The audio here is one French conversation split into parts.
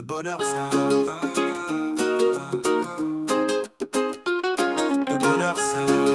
Le bonheur, c'est un... Le bonheur, c'est un...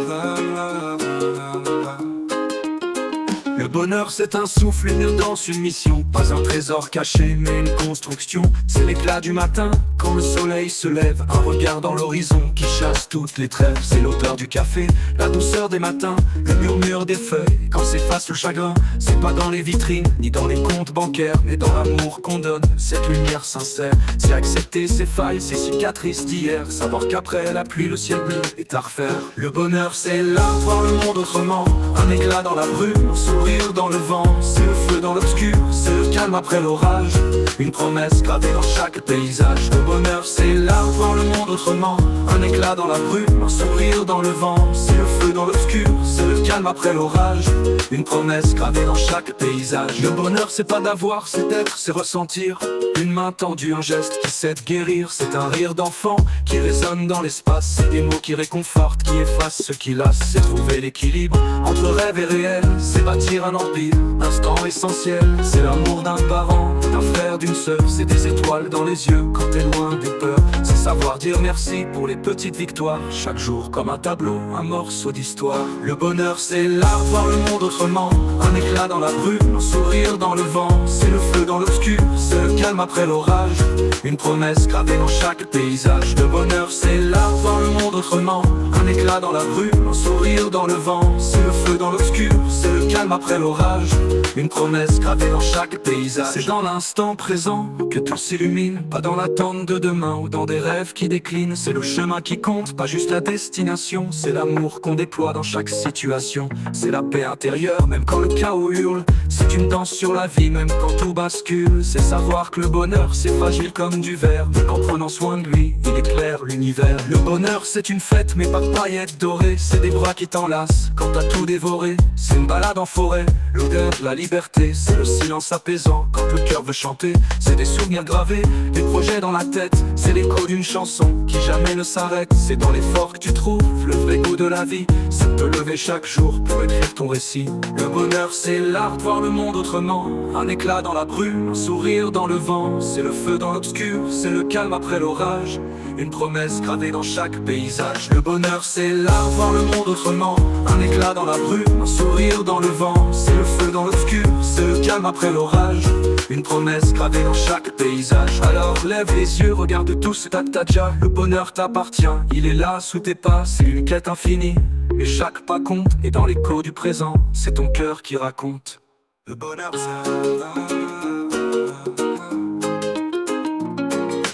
Le bonheur, c'est un souffle, une danse, une mission. Pas un trésor caché, mais une construction. C'est l'éclat du matin, quand le soleil se lève. Un regard dans l'horizon qui chasse toutes les trêves. C'est l'odeur du café, la douceur des matins, le murmure des feuilles quand s'efface le chagrin. C'est pas dans les vitrines, ni dans les comptes bancaires, mais dans l'amour qu'on donne. Cette lumière sincère, c'est accepter ses failles, ses cicatrices d'hier. Savoir qu'après la pluie, le ciel bleu est à refaire. Le bonheur, c'est là, voir le monde autrement. Un éclat dans la brume, sourire dans le vent. C'est le feu dans l'obscur, c'est le calme après l'orage. Une promesse gravée dans chaque paysage. Le bonheur, c'est là, voir le monde autrement. Un éclat dans la brume, un sourire dans le vent. C'est le feu dans l'obscur, c'est le calme après l'orage. Une promesse gravée dans chaque paysage. Le bonheur, c'est pas d'avoir, c'est d'être, c'est ressentir. Une main tendue, un geste qui sait guérir. C'est un rire d'enfant qui résonne dans l'espace. C'est des mots qui réconfortent, qui effacent ce qui lasse. C'est trouver l'équilibre entre rêve et réel. C'est bâtir un empire, instant essentiel. C'est l'amour d'un parent, d'un frère, d'une sœur. C'est des étoiles dans les yeux quand t'es loin des peurs. C'est savoir dire merci pour les petites victoires. Chaque jour comme un tableau, un morceau d'histoire. Le bonheur, c'est l'art, voir le monde autrement. Un éclat dans la brume, un sourire dans le vent. C'est le feu dans l'obscur, c'est le calme après l'orage. Une promesse gravée dans chaque paysage. Le bonheur, c'est l'art, voir le monde autrement. Un éclat dans la brume, un sourire dans le vent. C'est le feu dans l'obscur, c'est le calme après l'orage. Une promesse gravée dans chaque paysage. C'est dans l'instant présent que tout s'illumine. Pas dans l'attente de demain ou dans des rêves qui déclinent. C'est le chemin qui compte, pas juste la destination. C'est l'amour qu'on déploie dans chaque situation. C'est la paix intérieure, même quand le chaos hurle. C'est une danse sur la vie, même quand tout bascule. C'est savoir que le bonheur, c'est fragile comme du verre. Mais qu'en prenant soin de lui, il éclaire l'univers. Le bonheur, c'est une fête, mais pas de paillettes dorées. C'est des bras qui t'enlacent quand t'as tout dévoré. C'est une balade en forêt, l'odeur de la liberté. C'est le silence apaisant quand le cœur veut chanter. C'est des souvenirs gravés, des projets dans la tête. C'est l'écho d'une chanson qui jamais ne s'arrête. C'est dans l'effort que tu trouves le vrai goût de la vie. C'est de te lever chaque jour pour écrire ton récit. Le bonheur, c'est l'art de voir le monde autrement. Un éclat dans la brume, un sourire dans le vent. C'est le feu dans l'obscur, c'est le calme après l'orage. Une promesse gravée dans chaque paysage. Le bonheur, c'est l'art de voir le monde autrement. Un éclat dans la brume, un sourire dans le vent. C'est le feu dans l'obscur, c'est le calme après l'orage. Une promesse gravée dans chaque paysage. Alors lève les yeux, regarde tout ce déjà. Le bonheur t'appartient, il est là sous tes pas. C'est une quête infinie, et chaque pas compte. Et dans l'écho du présent, c'est ton cœur qui raconte. Le bonheur, c'est...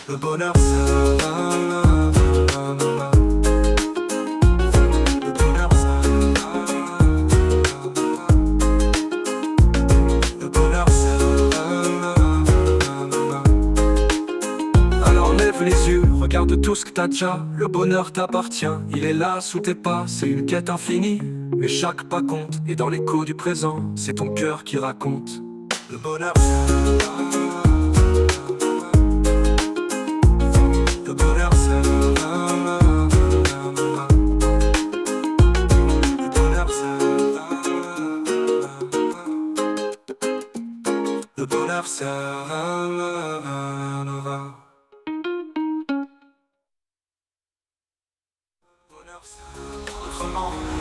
Le bonheur, c'est... Le bonheur, c'est... Le bonheur, c'est... Alors lève les yeux, regarde tout ce que t'as déjà. Le bonheur t'appartient, il est là sous tes pas. C'est une quête infinie, mais chaque pas compte. Et dans l'écho du présent, c'est ton cœur qui raconte. Le bonheur, c'est... Le bonheur, c'est... Le bonheur, c'est... Le bonheur, c'est...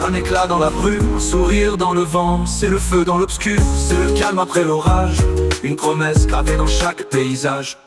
Un éclat dans la brume, un sourire dans le vent. C'est le feu dans l'obscur, c'est le calme après l'orage. Une promesse gravée dans chaque paysage.